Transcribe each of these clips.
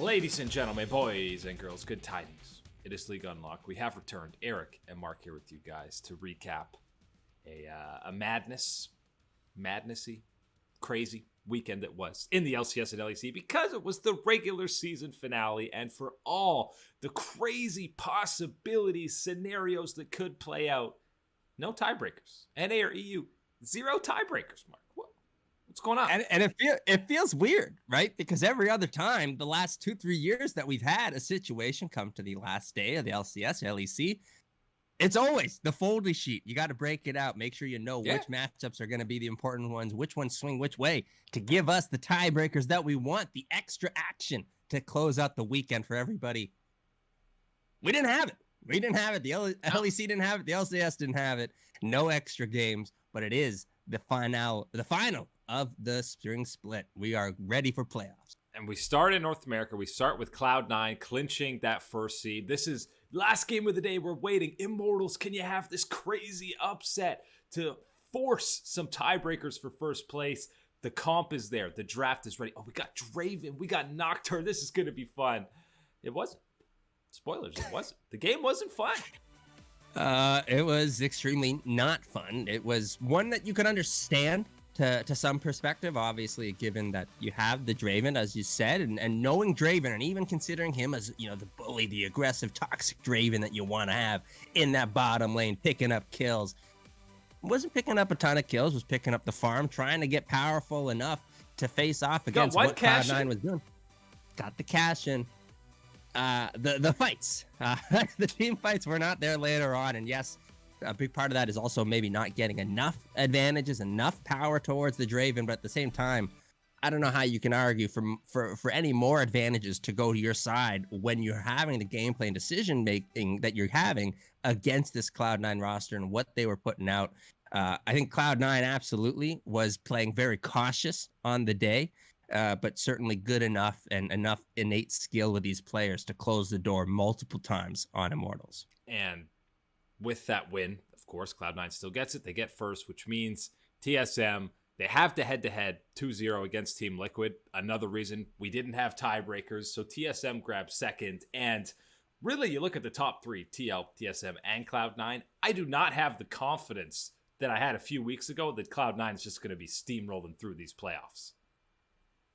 Ladies and gentlemen, boys and girls, good tidings. It is League Unlocked. We have returned. Eric and Mark here with you guys to recap a madnessy, crazy weekend that was in the LCS and LEC because it was the regular season finale, and for all the crazy possibilities, scenarios that could play out, no tiebreakers. NA or EU, zero tiebreakers, Mark. What's going on? And it feels weird, right? Because every other time, the last 2-3 years that we've had a situation come to the last day of the LCS, LEC, it's always the foldy sheet. You got to break it out. Make sure you know which matchups are going to be the important ones, which ones swing which way to give us the tiebreakers that we want, the extra action to close out the weekend for everybody. We didn't have it. We didn't have it. The LEC didn't have it. The LCS didn't have it. No extra games, but it is the final of the spring split. We are ready for playoffs. And we start in North America. We start with Cloud9 clinching that first seed. This is last game of the day. We're waiting. Immortals, can you have this crazy upset to force some tiebreakers for first place? The comp is there. The draft is ready. Oh, we got Draven. We got Nocturne. This is going to be fun. It wasn't. Spoilers, it wasn't. The game wasn't fun. It was extremely not fun. It was one that you could understand to some perspective, obviously, given that you have the Draven, as you said, and knowing Draven and even considering him as, you know, the bully, the aggressive, toxic Draven that you want to have in that bottom lane, picking up kills. Wasn't picking up a ton of kills, was picking up the farm, trying to get powerful enough to face off against what Cloud9 was doing. Got the cash in. The fights, the team fights were not there later on. And yes, a big part of that is also maybe not getting enough advantages, enough power towards the Draven. But at the same time, I don't know how you can argue for any more advantages to go to your side when you're having the gameplay and decision making that you're having against this Cloud9 roster and what they were putting out. I think Cloud9 absolutely was playing very cautious on the day. But certainly good enough and enough innate skill with these players to close the door multiple times on Immortals. And with that win, of course, Cloud9 still gets it. They get first, which means TSM, they have the head-to-head 2-0 against Team Liquid. Another reason we didn't have tiebreakers, so TSM grabs second. And really, you look at the top three, TL, TSM, and Cloud9, I do not have the confidence that I had a few weeks ago that Cloud9 is just going to be steamrolling through these playoffs.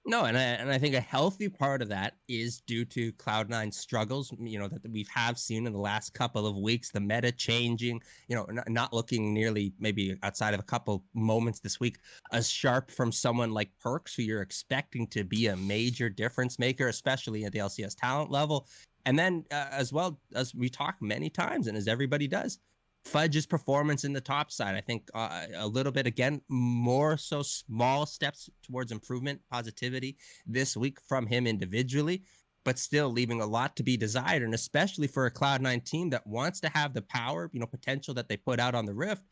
No, and I think a healthy part of that is due to Cloud9's struggles, you know, that we have seen in the last couple of weeks, the meta changing, you know, not looking nearly maybe outside of a couple moments this week as sharp from someone like Perks, who you're expecting to be a major difference maker, especially at the LCS talent level. And then as well, as we talk many times and as everybody does, Fudge's performance in the top side, I think a little bit, again, more so small steps towards improvement, positivity this week from him individually, but still leaving a lot to be desired. And especially for a Cloud9 team that wants to have the power, you know, potential that they put out on the Rift,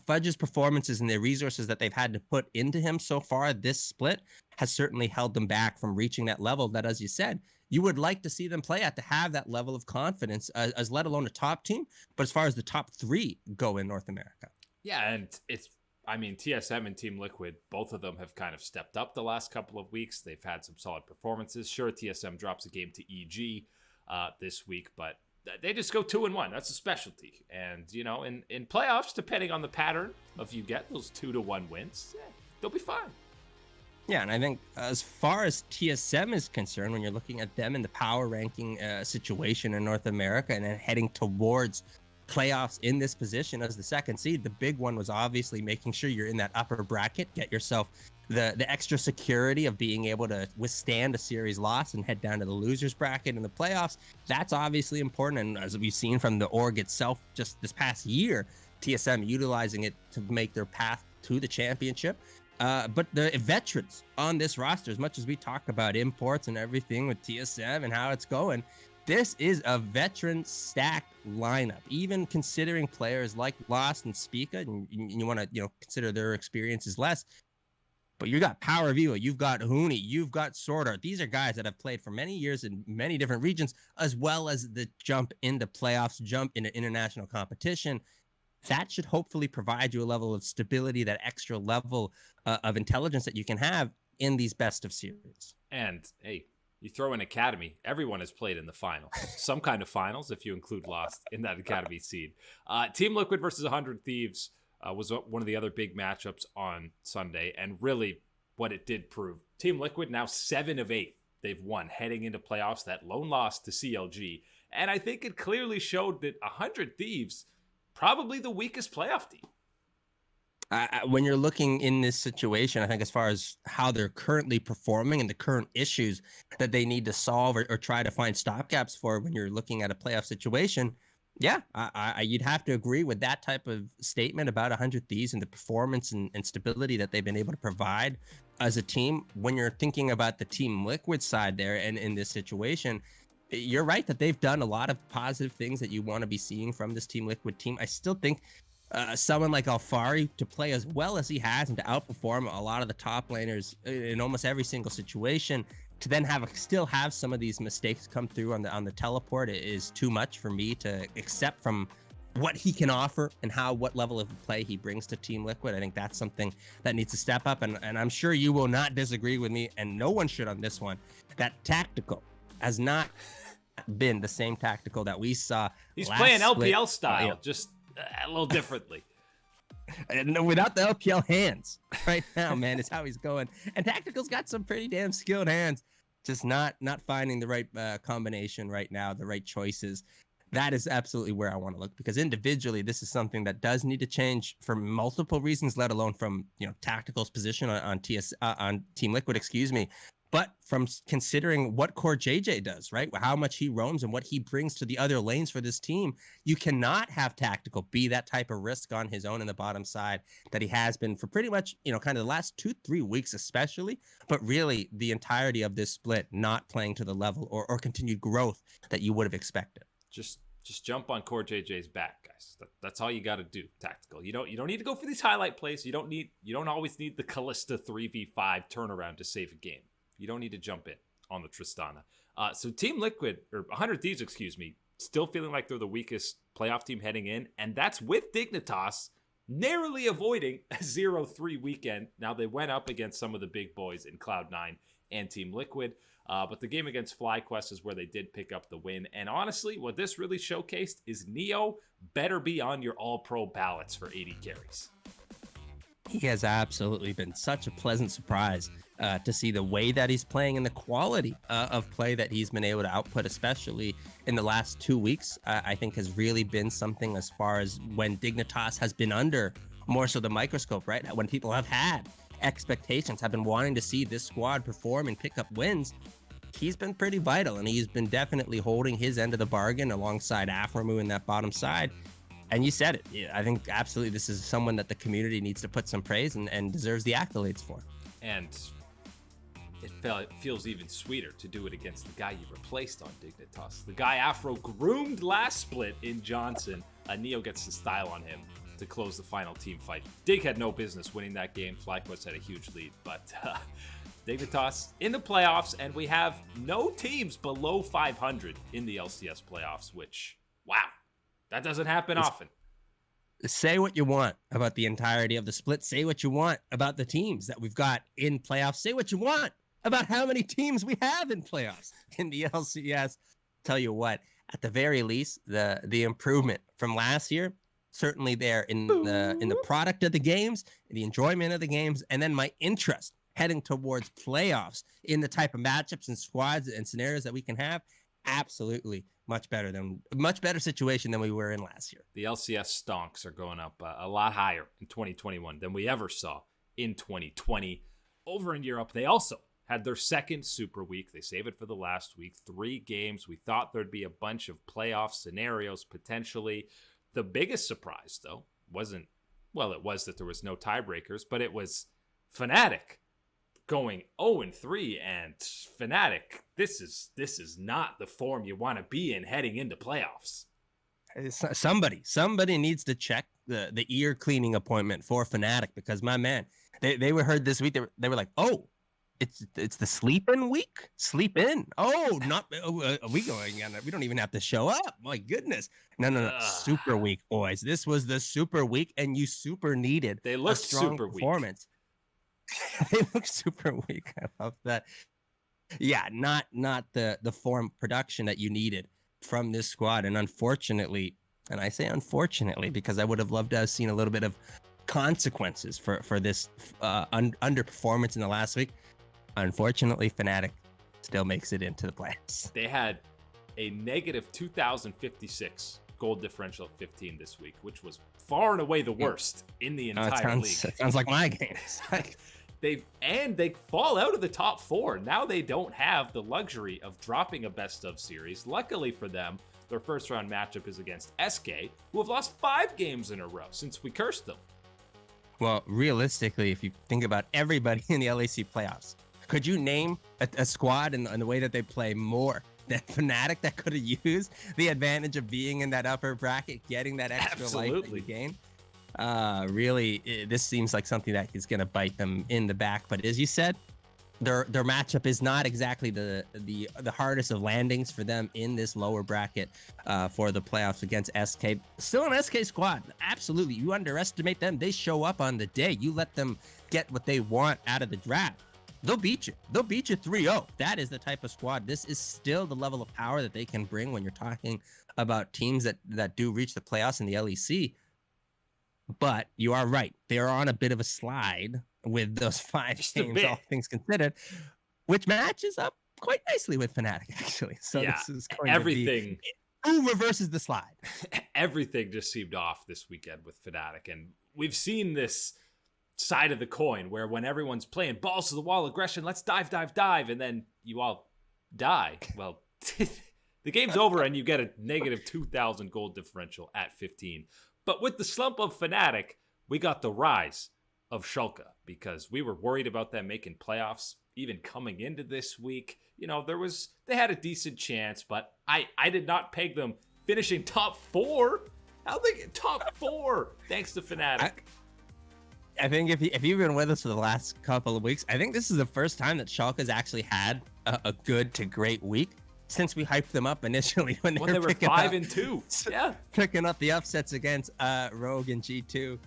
Fudge's performances and the resources that they've had to put into him so far this split has certainly held them back from reaching that level that, as you said, you would like to see them play at, to have that level of confidence as let alone a top team, but as far as the top three go in North America. Yeah, and TSM and Team Liquid, both of them have kind of stepped up the last couple of weeks. They've had some solid performances. Sure, TSM drops a game to EG this week, but they just go 2-1. That's a specialty. And, you know, in playoffs, depending on the pattern of you get those 2-1 wins, they'll be fine. Yeah, and I think as far as TSM is concerned, when you're looking at them in the power ranking situation in North America and then heading towards playoffs in this position as the second seed, the big one was obviously making sure you're in that upper bracket, get yourself the extra security of being able to withstand a series loss and head down to the losers bracket in the playoffs. That's obviously important, and as we've seen from the org itself just this past year, TSM utilizing it to make their path to the championship. But the veterans on this roster, as much as we talk about imports and everything with TSM and how it's going, this is a veteran stacked lineup. Even considering players like Lost and Spica, and you want to consider their experiences less. But you got Power Viva, you've got Huni, you've got Swordart. These are guys that have played for many years in many different regions, as well as the jump into playoffs, jump into international competition. That should hopefully provide you a level of stability, that extra level of intelligence that you can have in these best of series. And hey, You throw in Academy, everyone has played in the finals. Some kind of finals, if you include Lost in that Academy seed. Team Liquid versus 100 Thieves was one of the other big matchups on Sunday. And really, what it did prove, Team Liquid now 7 of 8 they've won heading into playoffs. That lone loss to CLG. And I think it clearly showed that 100 Thieves, probably the weakest playoff team. When you're looking in this situation, I think as far as how they're currently performing and the current issues that they need to solve or try to find stopgaps for when you're looking at a playoff situation, yeah, you'd have to agree with that type of statement about 100 Thieves and the performance and stability that they've been able to provide as a team. When you're thinking about the Team Liquid side there and in this situation, you're right that they've done a lot of positive things that you want to be seeing from this Team Liquid team. I still think someone like Alfari to play as well as he has and to outperform a lot of the top laners in almost every single situation, to then still have some of these mistakes come through on the teleport is too much for me to accept from what he can offer and what level of play he brings to Team Liquid. I think that's something that needs to step up, and I'm sure you will not disagree with me, and no one should on this one, that tactical has not been the same tactical that we saw. He's playing LPL style, just a little differently. And without the LPL hands right now, man, is how he's going. And Tactical's got some pretty damn skilled hands, just not finding the right combination right now, the right choices. That is absolutely where I want to look, because individually, this is something that does need to change for multiple reasons, let alone from Tactical's position on Team Liquid, excuse me. But from considering what Core JJ does, right? How much he roams and what he brings to the other lanes for this team, you cannot have Tactical be that type of risk on his own in the bottom side that he has been for pretty much, kind of the last 2-3 weeks especially, but really the entirety of this split not playing to the level or continued growth that you would have expected. Just jump on Core JJ's back, guys. That's all you got to do. Tactical. You don't need to go for these highlight plays. You don't always need the Kalista 3v5 turnaround to save a game. You don't need to jump in on the Tristana. So Team Liquid, or 100 Thieves, excuse me, still feeling like they're the weakest playoff team heading in, and that's with Dignitas narrowly avoiding a 0-3 weekend. Now, they went up against some of the big boys in Cloud9 and Team Liquid, but the game against FlyQuest is where they did pick up the win. And honestly, what this really showcased is Neo better be on your all-pro ballots for 80 carries. He has absolutely been such a pleasant surprise to see the way that he's playing and the quality of play that he's been able to output, especially in the last 2 weeks. I think has really been something as far as when Dignitas has been under more so the microscope, right? When people have had expectations, have been wanting to see this squad perform and pick up wins. He's been pretty vital, and he's been definitely holding his end of the bargain alongside Aframu in that bottom side. And you said it. Yeah, I think absolutely this is someone that the community needs to put some praise and deserves the accolades for. And it feels even sweeter to do it against the guy you replaced on Dignitas. The guy Afro groomed last split in Johnson. Neo gets the style on him to close the final team fight. Dig had no business winning that game. FlyQuest had a huge lead, but Dignitas in the playoffs, and we have no teams below 500 in the LCS playoffs, which, wow. That doesn't happen often. Say what you want about the entirety of the split. Say what you want about the teams that we've got in playoffs. Say what you want about how many teams we have in playoffs in the LCS. Tell you what, at the very least, the improvement from last year, certainly there in the product of the games, the enjoyment of the games, and then my interest heading towards playoffs in the type of matchups and squads and scenarios that we can have. Absolutely much better situation than we were in last year. The LCS stonks are going up a lot higher in 2021 than we ever saw in 2020. Over in Europe, they also had their second super week. They saved it for the last week. 3 games. We thought there'd be a bunch of playoff scenarios potentially. The biggest surprise, though, wasn't, well, it was that there was no tiebreakers, but it was Fnatic going 0-3, and Fnatic, this is not the form you want to be in heading into playoffs. Somebody needs to check the ear cleaning appointment for Fnatic, because my man, they were heard this week. They were like, oh, it's the sleep in week. Sleep in. Oh, not are we going? We don't even have to show up. My goodness. No. Super week, boys. This was the super week, and you super needed. They looked a strong super performance. weak. They look super weak. I love that. Yeah, not the form production that you needed from this squad. And unfortunately, and I say unfortunately because I would have loved to have seen a little bit of consequences for this underperformance in the last week. Unfortunately, Fnatic still makes it into the playoffs. They had a negative 2,056 goal differential of 15 this week, which was far and away the worst in the entire league. It sounds like my games. They fall out of the top 4. Now they don't have the luxury of dropping a best of series. Luckily for them, their first round matchup is against SK, who have lost 5 games in a row since we cursed them. Well, realistically, if you think about everybody in the LAC playoffs, could you name a squad and the way that they play more than Fnatic that could have used the advantage of being in that upper bracket, getting that extra life that you gain? Really, this seems like something that is going to bite them in the back. But as you said, their matchup is not exactly the hardest of landings for them in this lower bracket for the playoffs against SK. Still an SK squad. Absolutely. You underestimate them. They show up on the day. You let them get what they want out of the draft. They'll beat you. They'll beat you 3-0. That is the type of squad. This is still the level of power that they can bring when you're talking about teams that do reach the playoffs in the LEC. But you are right. They are on a bit of a slide with those 5 games, all things considered, which matches up quite nicely with Fnatic, actually. So yeah, this is going everything. To be who reverses the slide. Everything just seemed off this weekend with Fnatic. And we've seen this side of the coin where when everyone's playing balls to the wall aggression, let's dive, and then you all die. Well, the game's over and you get a negative 2,000 goal differential at 15. But with the slump of Fnatic, we got the rise of Schalke because we were worried about them making playoffs even coming into this week. You know, they had a decent chance, but I did not peg them finishing top 4. How'd they get top 4 thanks to Fnatic? I think if you've been with us for the last couple of weeks, I think this is the first time that Schalke's actually had a good to great week since we hyped them up initially when they were 5-2. Yeah, picking up the upsets against Rogue and G2.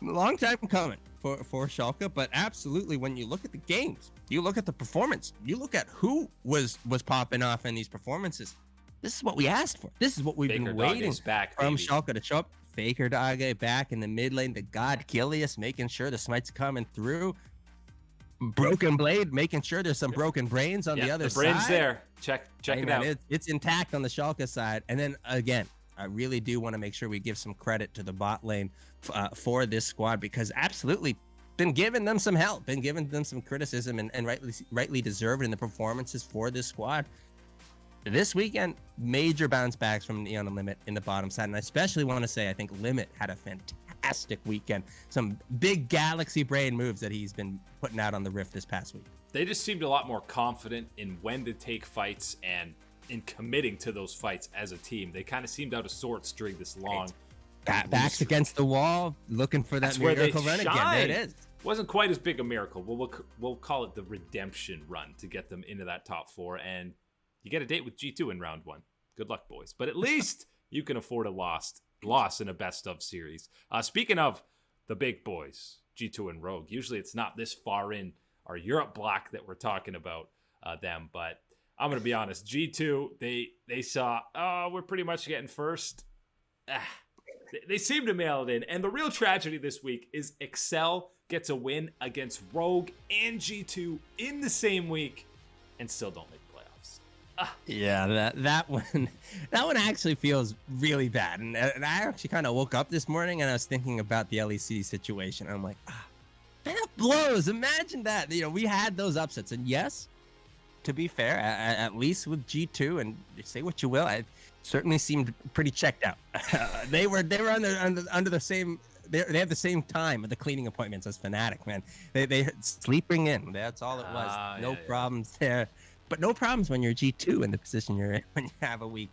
Long time coming for Schalke, but absolutely when you look at the games, you look at the performance, you look at who was popping off in these performances. This is what we asked for. This is what we've been waiting from Schalke to show up. Faker Dage back in the mid lane. The God Gilius making sure the smite's coming through. Broken Blade making sure there's some broken brains on the other side. The brain's there. Check it out. It's intact on the Schalke side. And then again, I really do want to make sure we give some credit to the bot lane for this squad because absolutely been giving them some help, been giving them some criticism and rightly deserved in the performances for this squad. This weekend, major bounce backs from Neon and Limit in the bottom side. And I especially want to say, I think Limit had a fantastic weekend. Some big galaxy brain moves that he's been putting out on the Rift this past week. They just seemed a lot more confident in when to take fights and in committing to those fights as a team. They kind of seemed out of sorts during this long backs against the wall, looking for that miracle run again. There it is. Wasn't quite as big a miracle. We'll call it the redemption run to get them into that top 4. And you get a date with G2 in round 1. Good luck, boys. But at least you can afford a loss in a best of series. Speaking of the big boys, G2 and Rogue, usually it's not this far in our Europe block that we're talking about them. But I'm going to be honest, G2, they saw, we're pretty much getting first. They seem to mail it in. And the real tragedy this week is Excel gets a win against Rogue and G2 in the same week and still don't make playoffs. Yeah, that one actually feels really bad. And I actually kind of woke up this morning and I was thinking about the LEC situation. I'm like, that blows. Imagine that. You know, we had those upsets. And yes, to be fair, at least with G2, and say what you will, I certainly seemed pretty checked out. They were under the same. They had the same time of the cleaning appointments as Fnatic, man. They sleeping in. That's all it was. No problems there. But no problems when you're G2 in the position you're in when you have a week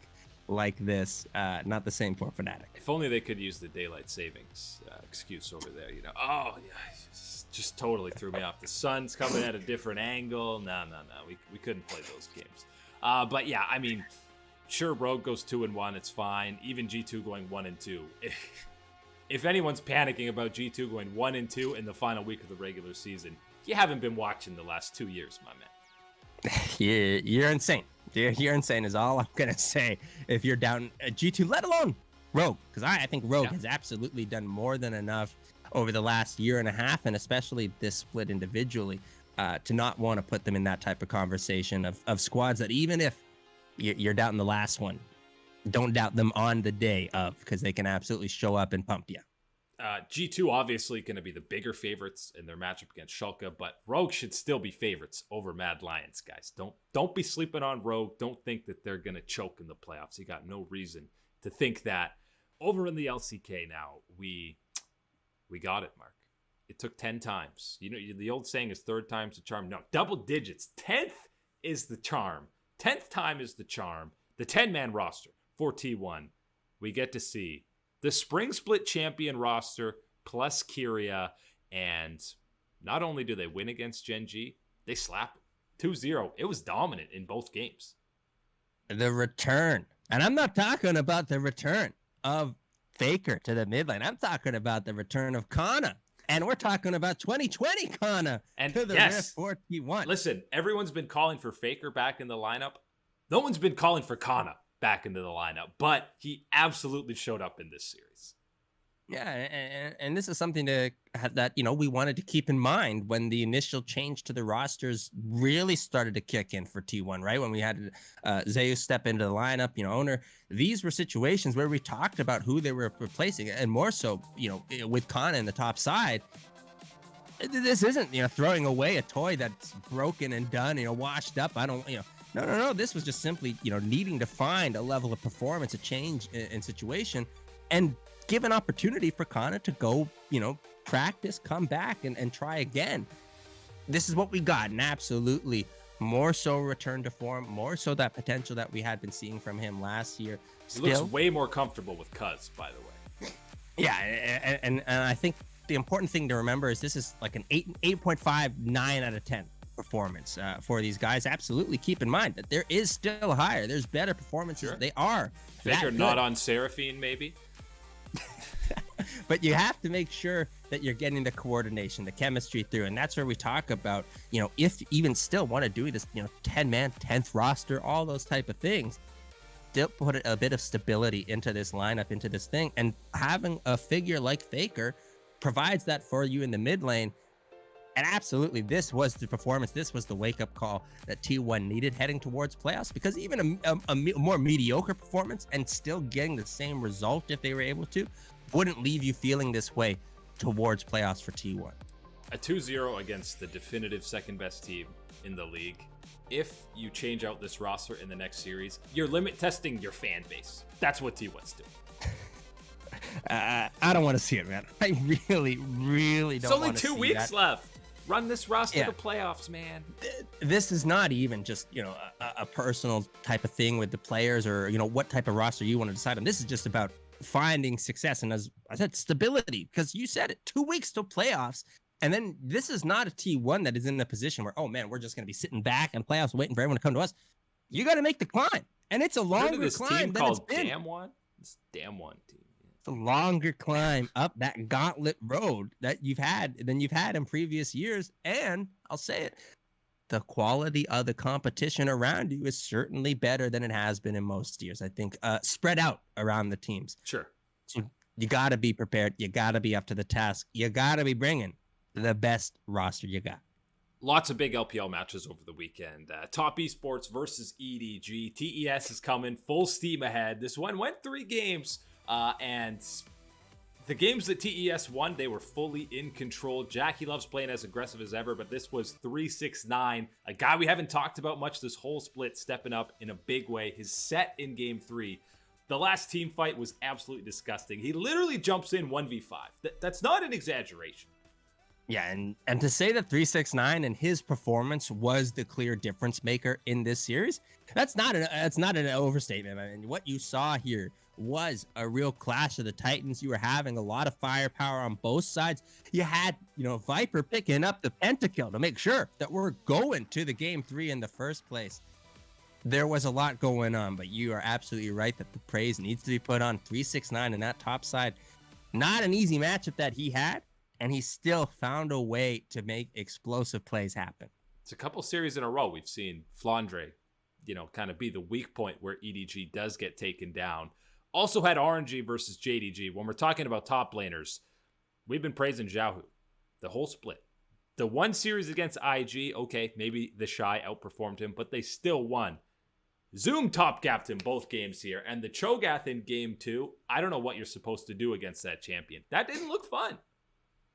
like this. Not the same for Fnatic. If only they could use the daylight savings excuse over there. You know, oh yeah, just totally threw me off. The sun's coming at a different angle. No. We couldn't play those games. But yeah, I mean, sure, Rogue goes 2-1. It's fine. Even G2 going 1-2. If anyone's panicking about G2 going 1-2 in the final week of the regular season, you haven't been watching the last 2 years, my man. You're insane. You're insane is all I'm gonna say. If you're down G2, let alone Rogue, because I think Rogue has absolutely done more than enough over the last year and a half, and especially this split individually, to not want to put them in that type of conversation of squads that even if you're doubting the last one, don't doubt them on the day of, because they can absolutely show up and pump you. G2 obviously going to be the bigger favorites in their matchup against Schalke, but Rogue should still be favorites over Mad Lions, guys. Don't be sleeping on Rogue. Don't think that they're going to choke in the playoffs. You got no reason to think that. Over in the LCK now, we got it, Mark. It took 10 times. You know, the old saying is third time's the charm. No, double digits. 10th is the charm. 10th time is the charm. The 10-man roster for T1. We get to see the spring split champion roster plus Kyria, and not only do they win against Gen G, they slap 2-0. It was dominant in both games. The return, and I'm not talking about the return of Faker to the mid lane. I'm talking about the return of Kana, and we're talking about 2020 Kana and to the Rift for T1. Listen, everyone's been calling for Faker back in the lineup. No one's been calling for Kana back into the lineup, but he absolutely showed up in this series. Yeah, and this is something that we wanted to keep in mind when the initial change to the rosters really started to kick in for T1, right? When we had Zeus step into the lineup, owner. These were situations where we talked about who they were replacing, and more so, with Kana in the top side. This isn't throwing away a toy that's broken and done, washed up. I don't, No. This was just simply, needing to find a level of performance, a change in situation, and give an opportunity for Kana to go, practice, come back, and try again. This is what we got, and absolutely more so return to form, more so that potential that we had been seeing from him last year. He looks way more comfortable with Cuz, by the way. Yeah, and I think the important thing to remember is this is like an 8.5, 9 out of 10 performance for these guys. Absolutely keep in mind that there is still higher. There's better performances. Sure. They are. Faker not on Seraphine, maybe. But you have to make sure that you're getting the coordination, the chemistry through. And that's where we talk about, if you even still want to do this, 10-man, 10th roster, all those type of things, still put a bit of stability into this lineup, into this thing. And having a figure like Faker provides that for you in the mid lane. And absolutely, this was the performance. This was the wake-up call that T1 needed heading towards playoffs, because even a more mediocre performance and still getting the same result if they were able to wouldn't leave you feeling this way towards playoffs for T1. A 2-0 against the definitive second-best team in the league. If you change out this roster in the next series, you're limit testing your fan base. That's what T1's doing. I don't want to see it, man. I really, really don't want to see There's only 2 weeks left. Run this roster to playoffs, man. This is not even just, a personal type of thing with the players or, what type of roster you want to decide on. This is just about finding success. And as I said, stability, because you said it, 2 weeks till playoffs. And then this is not a T1 that is in a position where, oh man, we're just going to be sitting back in playoffs waiting for everyone to come to us. You got to make the climb. And it's a longer climb than it's been. This Damn One team. The longer climb up that gauntlet road that you've had in previous years. And I'll say it, the quality of the competition around you is certainly better than it has been in most years. I think spread out around the teams. Sure. So you got to be prepared. You got to be up to the task. You got to be bringing the best roster you got. Lots of big LPL matches over the weekend. Top eSports versus EDG. TES is coming full steam ahead. This one went 3 games. And the games that TES won, they were fully in control. Jackie loves playing as aggressive as ever, but this was 3-6-9. A guy we haven't talked about much this whole split, stepping up in a big way. His set in game 3. The last team fight was absolutely disgusting. He literally jumps in 1v5. That's not an exaggeration. Yeah, and to say that 3-6-9 and his performance was the clear difference maker in this series, that's not an overstatement. I mean, what you saw here was a real clash of the Titans. You were having a lot of firepower on both sides. You had, Viper picking up the pentakill to make sure that we're going to the game 3 in the first place. There was a lot going on, but you are absolutely right that the praise needs to be put on 3-6-9 in that top side. Not an easy matchup that he had, and he still found a way to make explosive plays happen. It's a couple series in a row we've seen Flandre, kind of be the weak point where EDG does get taken down. Also had RNG versus JDG. When we're talking about top laners, we've been praising Xiaohu the whole split. The one series against IG, okay, maybe the Shy outperformed him, but they still won. Zoom top capped him both games here, and the Cho'Gath in game 2, I don't know what you're supposed to do against that champion. That didn't look fun.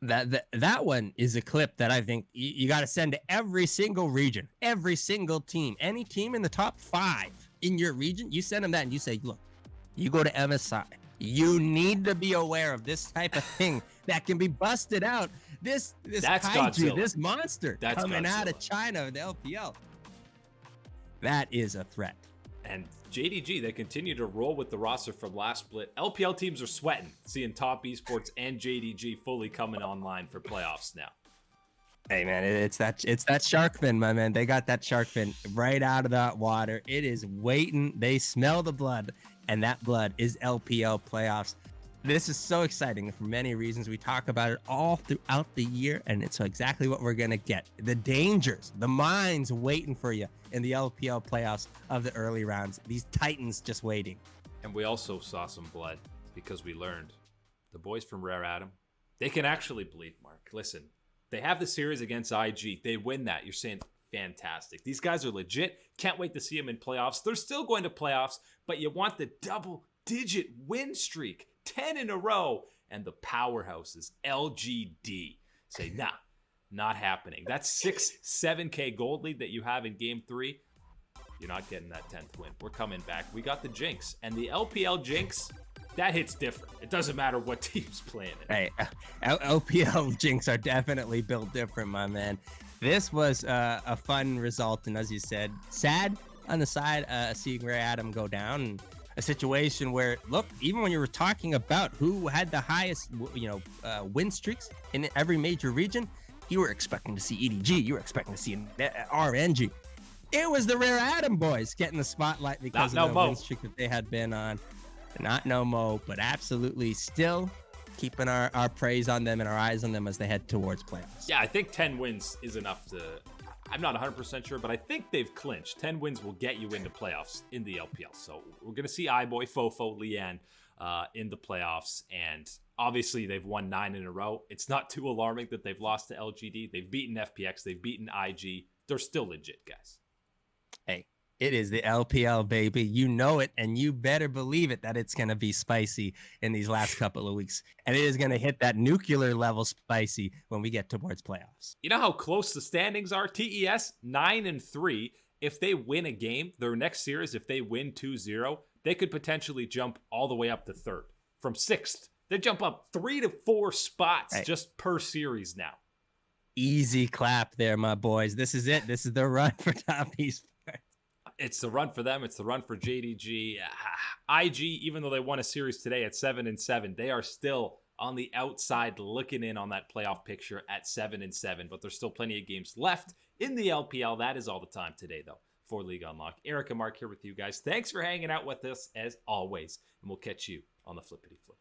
That one is a clip that I think you got to send to every single region, every single team, any team in the top 5 in your region. You send them that and you say, look, you go to MSI. You need to be aware of this type of thing that can be busted out. This kaiju, this monster coming out of China, the LPL. That is a threat. And JDG, they continue to roll with the roster from last split. LPL teams are sweating, seeing top eSports and JDG fully coming online for playoffs now. Hey man, it's that shark fin, my man. They got that shark fin right out of that water. It is waiting. They smell the blood, and that blood is LPL playoffs. This is so exciting for many reasons. We talk about it all throughout the year, and it's exactly what we're going to get. The dangers, the mines waiting for you in the LPL playoffs of the early rounds. These titans just waiting. And we also saw some blood because we learned the boys from Rare Atom, they can actually bleed, Mark. Listen, they have the series against IG. They win that. You're saying, fantastic. These guys are legit. Can't wait to see them in playoffs. They're still going to playoffs, but you want the double-digit win streak. 10 in a row, and the powerhouse is LGD. Say, nah, not happening. That's 7K gold lead that you have in game 3. You're not getting that 10th win. We're coming back. We got the Jinx, and the LPL Jinx, that hits different. It doesn't matter what team's playing it. Hey, LPL Jinx are definitely built different, my man. This was a fun result, and as you said, sad on the side, seeing Ray Adam go down, and a situation where, look, even when you were talking about who had the highest, win streaks in every major region, you were expecting to see EDG, you were expecting to see RNG. It was the Rare Atom boys getting the spotlight because of the win streak that they had been on. Not no mo, but absolutely still keeping our praise on them and our eyes on them as they head towards playoffs. Yeah, I think 10 wins is enough to... I'm not 100% sure, but I think they've clinched. 10 wins will get you into playoffs in the LPL. So we're going to see iBoy, Fofo, Lian in the playoffs. And obviously they've won 9 in a row. It's not too alarming that they've lost to LGD. They've beaten FPX. They've beaten IG. They're still legit, guys. Hey, it is the LPL, baby. You know it, and you better believe it that it's going to be spicy in these last couple of weeks. And it is going to hit that nuclear level spicy when we get towards playoffs. You know how close the standings are? TES, 9-3. If they win a game, their next series, if they win 2-0, they could potentially jump all the way up to 3rd. From 6th, they jump up 3 to 4 spots just per series now. Easy clap there, my boys. This is it. This is the run for top esports. It's the run for them. It's the run for JDG. IG, even though they won a series today at 7-7, they are still on the outside looking in on that playoff picture at 7-7. But there's still plenty of games left in the LPL. That is all the time today, though, for League Unlocked. Eric and Mark here with you guys. Thanks for hanging out with us as always, and we'll catch you on the flippity flip.